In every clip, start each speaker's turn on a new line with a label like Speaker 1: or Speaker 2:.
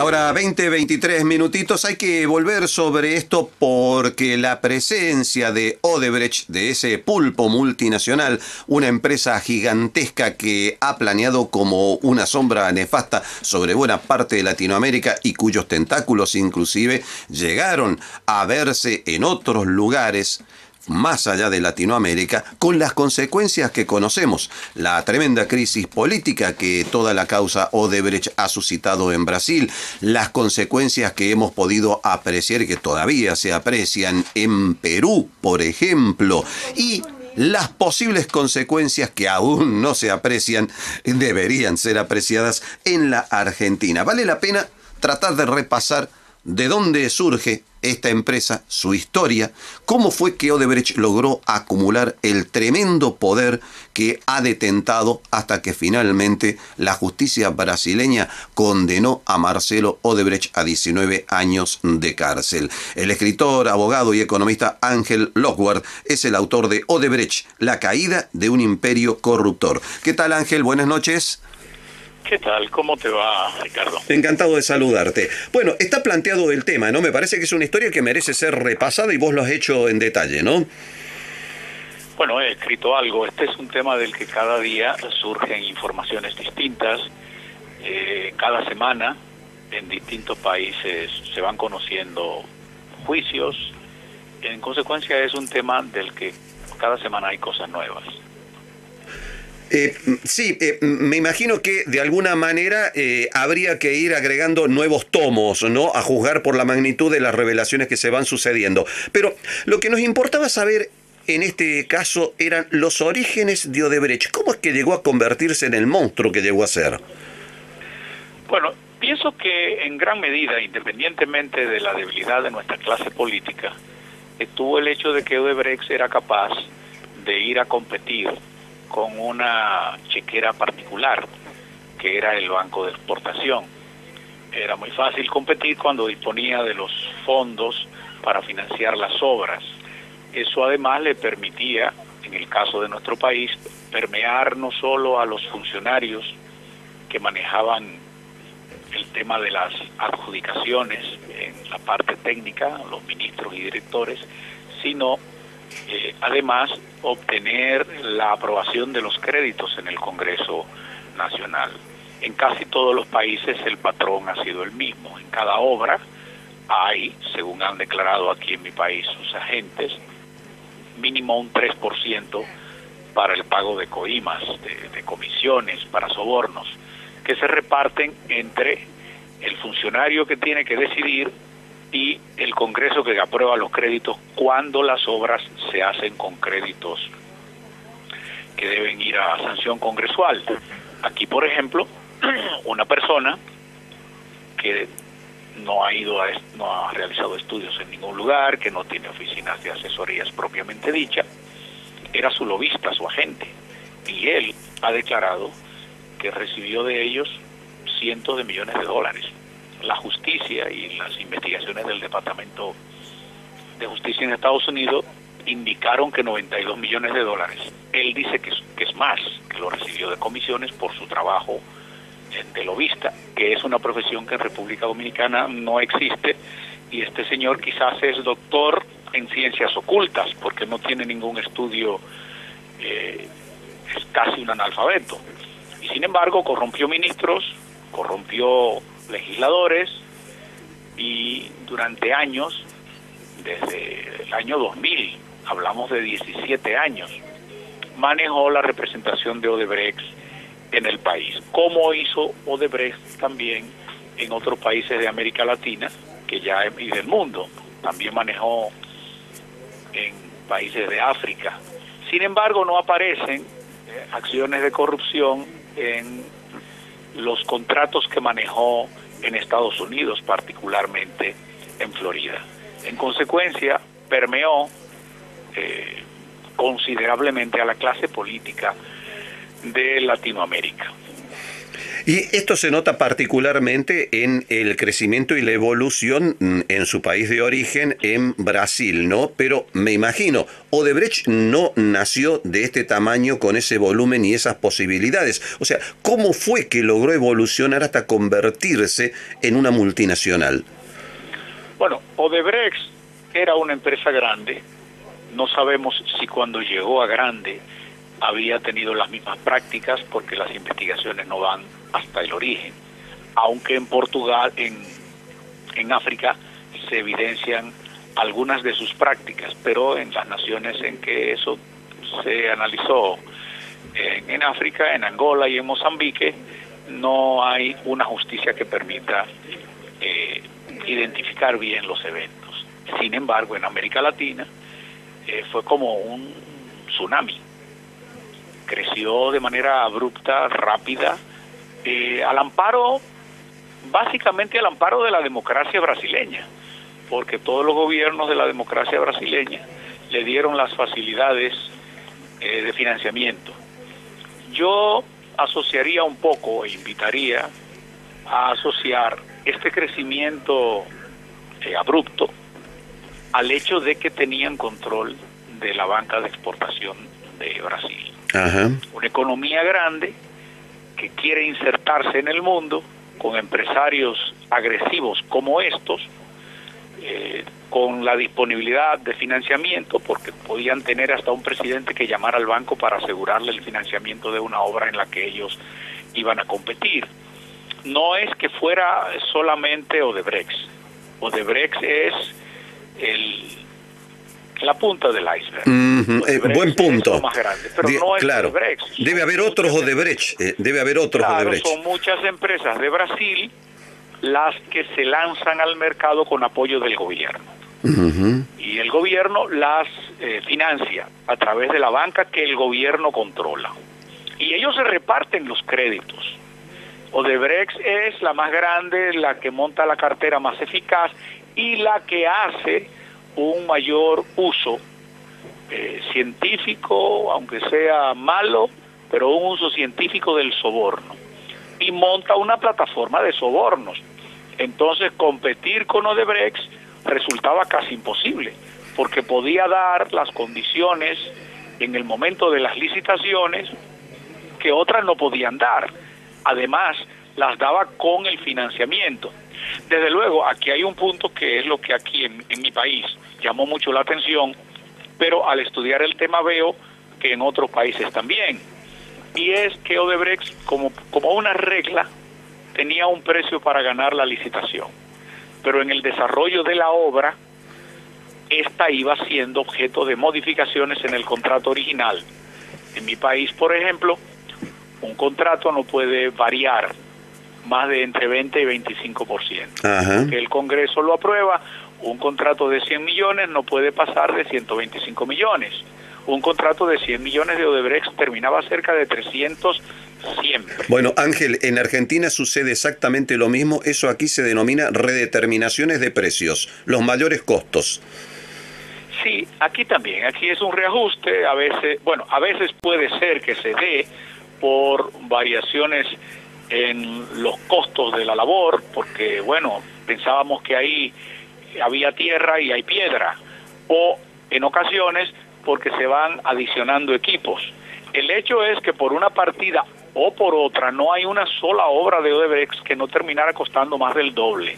Speaker 1: La hora 23 minutitos. Hay que volver sobre esto porque la presencia de Odebrecht, de ese pulpo multinacional, una empresa gigantesca que ha planeado como una sombra nefasta sobre buena parte de Latinoamérica y cuyos tentáculos inclusive llegaron a verse en otros lugares más allá de Latinoamérica, con las consecuencias que conocemos, la tremenda crisis política que toda la causa Odebrecht ha suscitado en Brasil, las consecuencias que hemos podido apreciar y que todavía se aprecian en Perú, por ejemplo, y las posibles consecuencias que aún no se aprecian, deberían ser apreciadas en la Argentina. Vale la pena tratar de repasar de dónde surge esta empresa, su historia, cómo fue que Odebrecht logró acumular el tremendo poder que ha detentado hasta que finalmente la justicia brasileña condenó a Marcelo Odebrecht a 19 años de cárcel. El escritor, abogado y economista Ángel Lockwood es el autor de Odebrecht, la caída de un imperio corruptor. ¿Qué tal, Ángel? Buenas noches.
Speaker 2: ¿Qué tal? ¿Cómo te va, Ricardo?
Speaker 1: Encantado de saludarte. Bueno, está planteado el tema, ¿no? Me parece que es una historia que merece ser repasada y vos lo has hecho en detalle, ¿no?
Speaker 2: Bueno, he escrito algo. Este es un tema del que cada día surgen informaciones distintas. Cada semana en distintos países se van conociendo juicios. En consecuencia es un tema del que cada semana hay cosas nuevas.
Speaker 1: Sí, me imagino que de alguna manera habría que ir agregando nuevos tomos, ¿no? A juzgar por la magnitud de las revelaciones que se van sucediendo. Pero lo que nos importaba saber en este caso eran los orígenes de Odebrecht. ¿Cómo es que llegó a convertirse en el monstruo que llegó a ser?
Speaker 2: Bueno, pienso que en gran medida, independientemente de la debilidad de nuestra clase política, estuvo el hecho de que Odebrecht era capaz de ir a competir con una chequera particular, que era el Banco de Exportación. Era muy fácil competir cuando disponía de los fondos para financiar las obras. Eso además le permitía, en el caso de nuestro país, permear no solo a los funcionarios que manejaban el tema de las adjudicaciones en la parte técnica, los ministros y directores, sino además obtener la aprobación de los créditos en el Congreso Nacional. En casi todos los países el patrón ha sido el mismo. En cada obra hay, según han declarado aquí en mi país sus agentes, mínimo un 3% para el pago de coimas, de comisiones, para sobornos, que se reparten entre el funcionario que tiene que decidir y el Congreso que aprueba los créditos cuando las obras se hacen con créditos que deben ir a sanción congresual. Aquí, por ejemplo, una persona que no ha realizado estudios en ningún lugar, que no tiene oficinas de asesorías propiamente dicha, era su lobista, su agente, y él ha declarado que recibió de ellos cientos de millones de dólares. La justicia y las investigaciones del Departamento de Justicia en Estados Unidos indicaron que 92 millones de dólares. Él dice que es más, que lo recibió de comisiones por su trabajo de lobista, que es una profesión que en República Dominicana no existe, y este señor quizás es doctor en ciencias ocultas, porque no tiene ningún estudio, es casi un analfabeto. Y sin embargo corrompió ministros, corrompió legisladores, y durante años, desde el año 2000, hablamos de 17 años, manejó la representación de Odebrecht en el país, como hizo Odebrecht también en otros países de América Latina y del mundo. También manejó en países de África. Sin embargo, no aparecen acciones de corrupción en los contratos que manejó en Estados Unidos, particularmente en Florida. En consecuencia, permeó considerablemente a la clase política de Latinoamérica.
Speaker 1: Y esto se nota particularmente en el crecimiento y la evolución en su país de origen, en Brasil, ¿no? Pero me imagino, Odebrecht no nació de este tamaño, con ese volumen y esas posibilidades. O sea, ¿cómo fue que logró evolucionar hasta convertirse en una multinacional?
Speaker 2: Bueno, Odebrecht era una empresa grande. No sabemos si cuando llegó a grande había tenido las mismas prácticas, porque las investigaciones no van hasta el origen. Aunque en Portugal, en África, se evidencian algunas de sus prácticas, pero en las naciones en que eso se analizó, en África, en Angola y en Mozambique, no hay una justicia que permita identificar bien los eventos. Sin embargo, en América Latina fue como un tsunami. Creció de manera abrupta, rápida, básicamente al amparo de la democracia brasileña, porque todos los gobiernos de la democracia brasileña le dieron las facilidades de financiamiento. Yo asociaría un poco, e invitaría a asociar este crecimiento abrupto al hecho de que tenían control de la banca de exportación de Brasil.
Speaker 1: Ajá.
Speaker 2: Una economía grande que quiere insertarse en el mundo con empresarios agresivos como estos, con la disponibilidad de financiamiento, porque podían tener hasta un presidente que llamara al banco para asegurarle el financiamiento de una obra en la que ellos iban a competir. No es que fuera solamente Odebrecht. Odebrecht es la punta del iceberg.
Speaker 1: Buen punto.
Speaker 2: Es lo más grande, pero no es
Speaker 1: claro.
Speaker 2: Odebrecht.
Speaker 1: Debe haber otros Odebrecht. Debe haber otros Odebrecht.
Speaker 2: Son muchas empresas de Brasil las que se lanzan al mercado con apoyo del gobierno. Y el gobierno las financia a través de la banca que el gobierno controla. Y ellos se reparten los créditos. Odebrecht es la más grande, la que monta la cartera más eficaz y la que hace un mayor uso científico, aunque sea malo, pero un uso científico del soborno. Y monta una plataforma de sobornos. Entonces, competir con Odebrecht resultaba casi imposible, porque podía dar las condiciones en el momento de las licitaciones que otras no podían dar. Además, las daba con el financiamiento. Desde luego, aquí hay un punto que es lo que aquí en mi país llamó mucho la atención, pero al estudiar el tema veo que en otros países también. Y es que Odebrecht, como una regla, tenía un precio para ganar la licitación. Pero en el desarrollo de la obra, esta iba siendo objeto de modificaciones en el contrato original. En mi país, por ejemplo, un contrato no puede variar más de entre 20 y 25%.
Speaker 1: Ajá.
Speaker 2: Que el Congreso lo aprueba, un contrato de 100 millones no puede pasar de 125 millones. Un contrato de 100 millones de Odebrecht terminaba cerca de 300 siempre.
Speaker 1: Bueno, Ángel, en Argentina sucede exactamente lo mismo. Eso aquí se denomina redeterminaciones de precios, los mayores costos.
Speaker 2: Sí, aquí también. Aquí es un reajuste. A veces puede ser que se dé por variaciones en los costos de la labor, porque, bueno, pensábamos que ahí había tierra y hay piedra, o en ocasiones porque se van adicionando equipos. El hecho es que por una partida o por otra no hay una sola obra de Odebrecht que no terminara costando más del doble.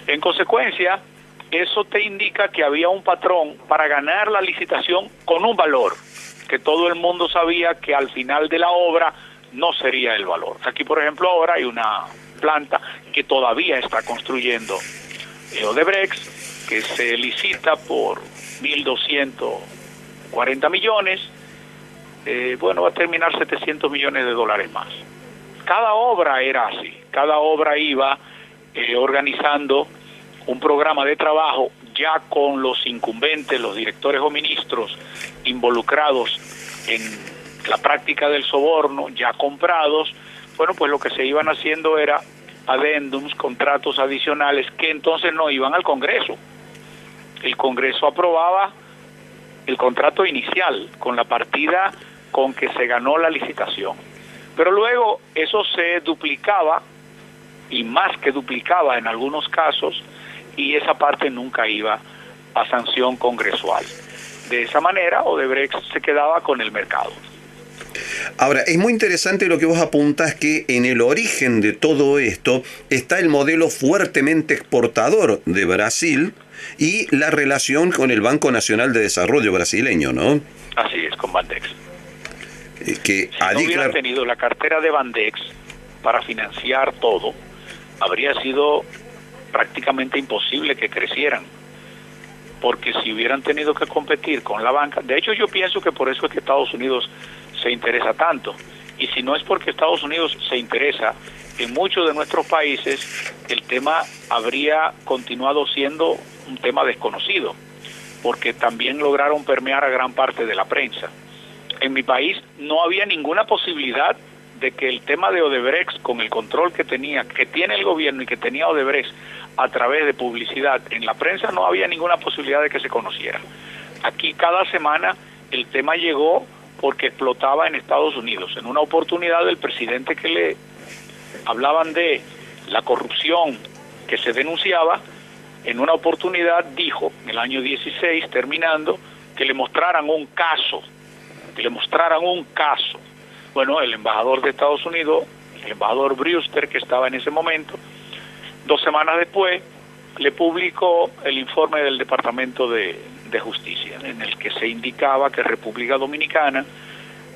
Speaker 2: En consecuencia, eso te indica que había un patrón para ganar la licitación con un valor, que todo el mundo sabía que al final de la obra no sería el valor. Aquí, por ejemplo, ahora hay una planta que todavía está construyendo Odebrecht, que se licita por 1.240 millones, va a terminar 700 millones de dólares más. Cada obra era así, cada obra iba organizando un programa de trabajo ya con los incumbentes, los directores o ministros involucrados en la práctica del soborno, ya comprados. Bueno, pues lo que se iban haciendo era adendums, contratos adicionales que entonces no iban al Congreso. El Congreso aprobaba el contrato inicial con la partida con que se ganó la licitación. Pero luego eso se duplicaba, y más que duplicaba en algunos casos, y esa parte nunca iba a sanción congresual. De esa manera, Odebrecht se quedaba con el mercado.
Speaker 1: Ahora, es muy interesante lo que vos apuntás, que en el origen de todo esto está el modelo fuertemente exportador de Brasil y la relación con el Banco Nacional de Desarrollo brasileño, ¿no?
Speaker 2: Así es, con Bandex.
Speaker 1: Que
Speaker 2: si no hubieran
Speaker 1: claro,
Speaker 2: tenido la cartera de Bandex para financiar todo, habría sido prácticamente imposible que crecieran, porque si hubieran tenido que competir con la banca, de hecho yo pienso que por eso es que Estados Unidos se interesa tanto, y si no es porque Estados Unidos se interesa, en muchos de nuestros países el tema habría continuado siendo un tema desconocido, porque también lograron permear a gran parte de la prensa. En mi país no había ninguna posibilidad de que el tema de Odebrecht, con el control que tiene el gobierno y que tenía Odebrecht a través de publicidad en la prensa, no había ninguna posibilidad de que se conociera. Aquí cada semana el tema llegó porque explotaba en Estados Unidos. En una oportunidad el presidente, que le hablaban de la corrupción que se denunciaba, en una oportunidad dijo, en el año 16, terminando, que le mostraran un caso. Bueno, el embajador de Estados Unidos, el embajador Brewster, que estaba en ese momento, 2 semanas después, le publicó el informe del Departamento de Justicia, en el que se indicaba que República Dominicana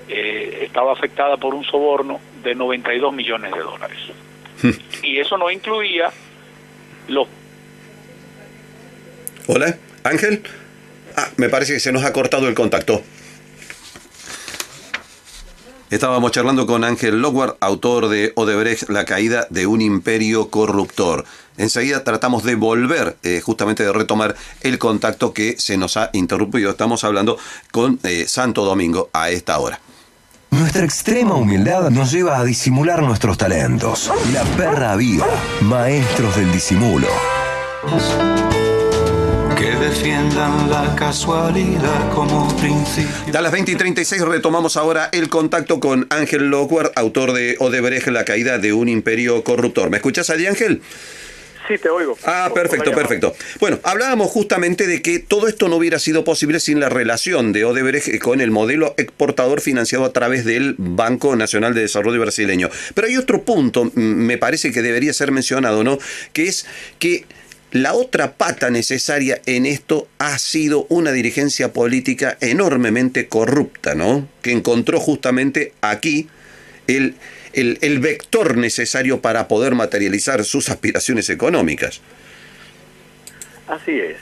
Speaker 2: estaba afectada por un soborno de $92 millones. Y eso no incluía los...
Speaker 1: Hola, Ángel. Me parece que se nos ha cortado el contacto. Estábamos charlando con Ángel Lockwood, autor de Odebrecht, la caída de un imperio corruptor. Enseguida tratamos de volver, justamente de retomar el contacto que se nos ha interrumpido. Estamos hablando con Santo Domingo a esta hora.
Speaker 3: Nuestra extrema humildad nos lleva a disimular nuestros talentos. La perra viva, maestros del disimulo.
Speaker 4: Que defiendan la casualidad como principio.
Speaker 1: A las 20:36 retomamos ahora el contacto con Ángel Lockwood, autor de Odebrecht, la caída de un imperio corruptor. ¿Me escuchás allí, Ángel?
Speaker 2: Sí, te oigo.
Speaker 1: Perfecto. Bueno, hablábamos justamente de que todo esto no hubiera sido posible sin la relación de Odebrecht con el modelo exportador financiado a través del Banco Nacional de Desarrollo brasileño. Pero hay otro punto, me parece que debería ser mencionado, ¿no? Que es que la otra pata necesaria en esto ha sido una dirigencia política enormemente corrupta, ¿no? Que encontró justamente aquí el vector necesario para poder materializar sus aspiraciones económicas.
Speaker 2: Así es.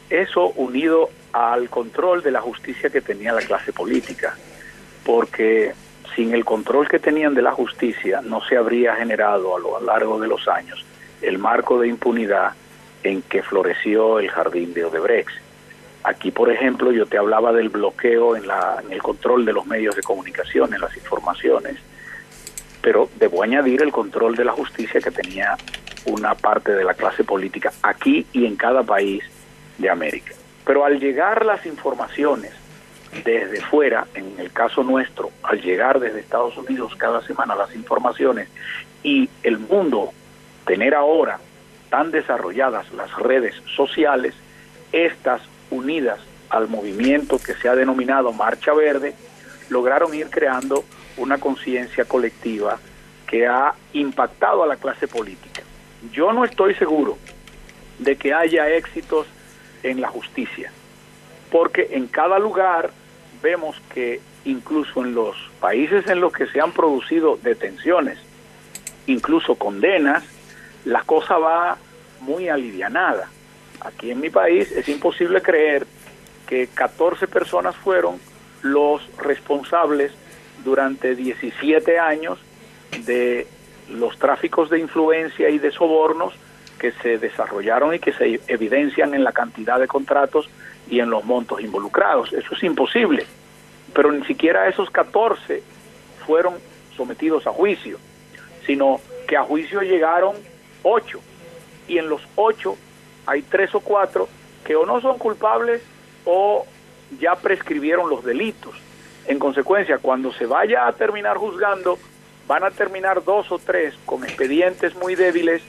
Speaker 2: Eso unido al control de la justicia que tenía la clase política, porque sin el control que tenían de la justicia no se habría generado a lo largo de los años el marco de impunidad en que floreció el jardín de Odebrecht. Aquí, por ejemplo, yo te hablaba del bloqueo en el control de los medios de comunicación, en las informaciones, pero debo añadir el control de la justicia que tenía una parte de la clase política aquí y en cada país de América. Pero al llegar las informaciones desde fuera, en el caso nuestro, al llegar desde Estados Unidos cada semana las informaciones, y el mundo tener ahora tan desarrolladas las redes sociales, estas unidas al movimiento que se ha denominado Marcha Verde, lograron ir creando una conciencia colectiva que ha impactado a la clase política. Yo no estoy seguro de que haya éxitos en la justicia, porque en cada lugar vemos que incluso en los países en los que se han producido detenciones, incluso condenas, la cosa va muy alivianada. Aquí en mi país es imposible creer que 14 personas fueron los responsables durante 17 años de los tráficos de influencia y de sobornos que se desarrollaron y que se evidencian en la cantidad de contratos y en los montos involucrados. Eso es imposible, pero ni siquiera esos 14 fueron sometidos a juicio, sino que a juicio llegaron 8, y en los 8 hay 3 o 4 que o no son culpables o ya prescribieron los delitos. En consecuencia, cuando se vaya a terminar juzgando, van a terminar 2 o 3 con expedientes muy débiles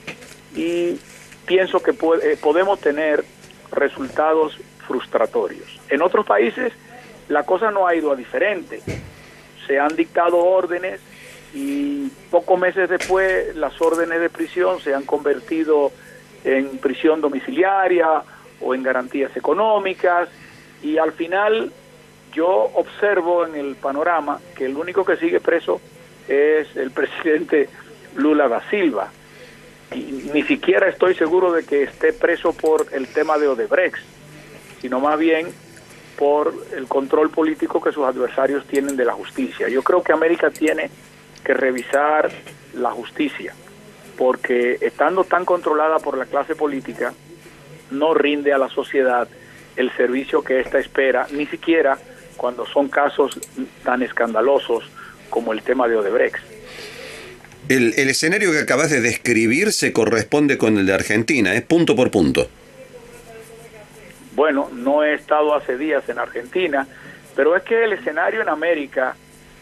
Speaker 2: y pienso que podemos tener resultados frustratorios. En otros países la cosa no ha ido a diferente. Se han dictado órdenes y pocos meses después las órdenes de prisión se han convertido en prisión domiciliaria o en garantías económicas, y al final yo observo en el panorama que el único que sigue preso es el presidente Lula da Silva, y ni siquiera estoy seguro de que esté preso por el tema de Odebrecht, sino más bien por el control político que sus adversarios tienen de la justicia. Yo creo que América tiene que revisar la justicia, porque estando tan controlada por la clase política, no rinde a la sociedad el servicio que ésta espera, ni siquiera cuando son casos tan escandalosos como el tema de Odebrecht.
Speaker 1: El escenario que acabas de describir se corresponde con el de Argentina, punto por punto.
Speaker 2: Bueno, no he estado hace días en Argentina, pero es que el escenario en América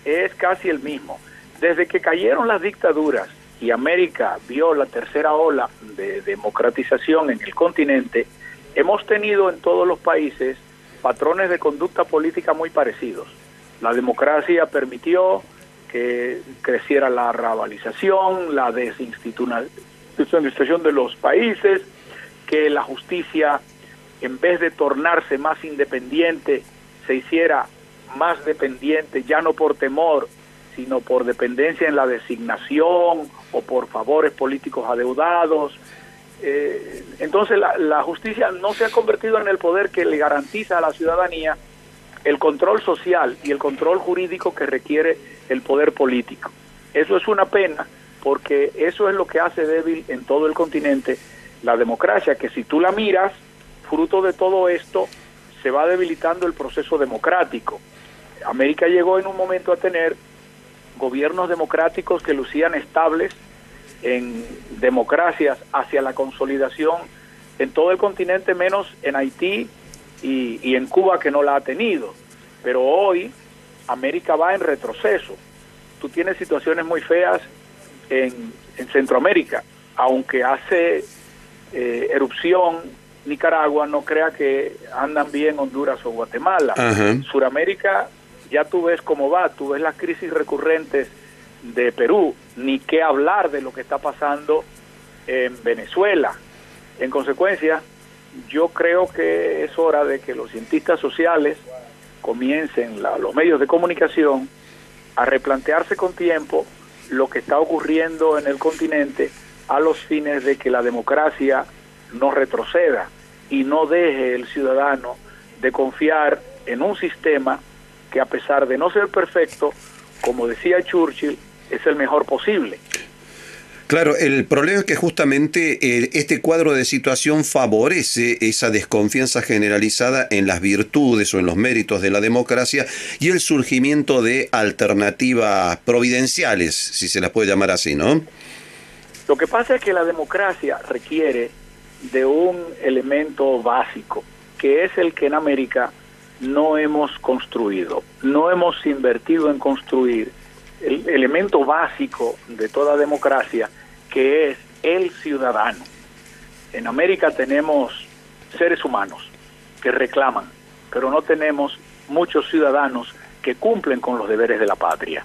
Speaker 2: es casi el mismo. Desde que cayeron las dictaduras y América vio la tercera ola de democratización en el continente, hemos tenido en todos los países patrones de conducta política muy parecidos. La democracia permitió que creciera la rabalización, la desinstitucionalización de los países, que la justicia, en vez de tornarse más independiente, se hiciera más dependiente, ya no por temor, sino por dependencia en la designación o por favores políticos adeudados. Entonces la justicia no se ha convertido en el poder que le garantiza a la ciudadanía el control social y el control jurídico que requiere el poder político. Eso es una pena, porque eso es lo que hace débil en todo el continente la democracia, que si tú la miras, fruto de todo esto, se va debilitando el proceso democrático. América llegó en un momento a tener gobiernos democráticos que lucían estables en democracias hacia la consolidación en todo el continente, menos en Haití y en Cuba, que no la ha tenido. Pero hoy América va en retroceso. Tú tienes situaciones muy feas en Centroamérica, aunque hace erupción Nicaragua, no crea que andan bien Honduras o Guatemala. Suramérica, ya tú ves cómo va, tú ves las crisis recurrentes de Perú, ni qué hablar de lo que está pasando en Venezuela. En consecuencia, yo creo que es hora de que los cientistas sociales comiencen, los medios de comunicación, a replantearse con tiempo lo que está ocurriendo en el continente a los fines de que la democracia no retroceda y no deje el ciudadano de confiar en un sistema que, a pesar de no ser perfecto, como decía Churchill, es el mejor posible.
Speaker 1: Claro, el problema es que justamente este cuadro de situación favorece esa desconfianza generalizada en las virtudes o en los méritos de la democracia y el surgimiento de alternativas providenciales, si se las puede llamar así, ¿no?
Speaker 2: Lo que pasa es que la democracia requiere de un elemento básico, que es el que en América no hemos construido, no hemos invertido en construir el elemento básico de toda democracia, que es el ciudadano. En América tenemos seres humanos que reclaman, pero no tenemos muchos ciudadanos que cumplen con los deberes de la patria,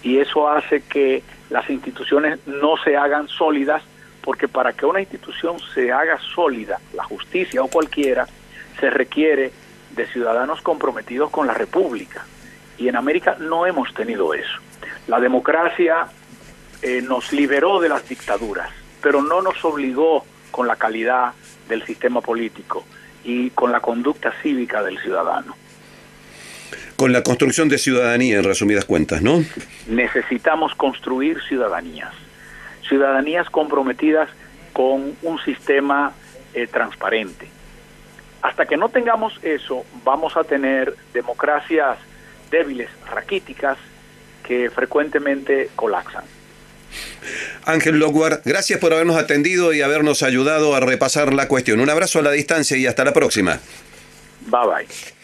Speaker 2: y eso hace que las instituciones no se hagan sólidas, porque para que una institución se haga sólida, la justicia o cualquiera, se requiere de ciudadanos comprometidos con la República, y en América no hemos tenido eso. La democracia nos liberó de las dictaduras, pero no nos obligó con la calidad del sistema político y con la conducta cívica del ciudadano.
Speaker 1: Con la construcción de ciudadanía, en resumidas cuentas, ¿no?
Speaker 2: Necesitamos construir ciudadanías comprometidas con un sistema transparente. Hasta que no tengamos eso, vamos a tener democracias débiles, raquíticas, que frecuentemente colapsan.
Speaker 1: Ángel Lockwood, gracias por habernos atendido y habernos ayudado a repasar la cuestión. Un abrazo a la distancia y hasta la próxima.
Speaker 2: Bye bye.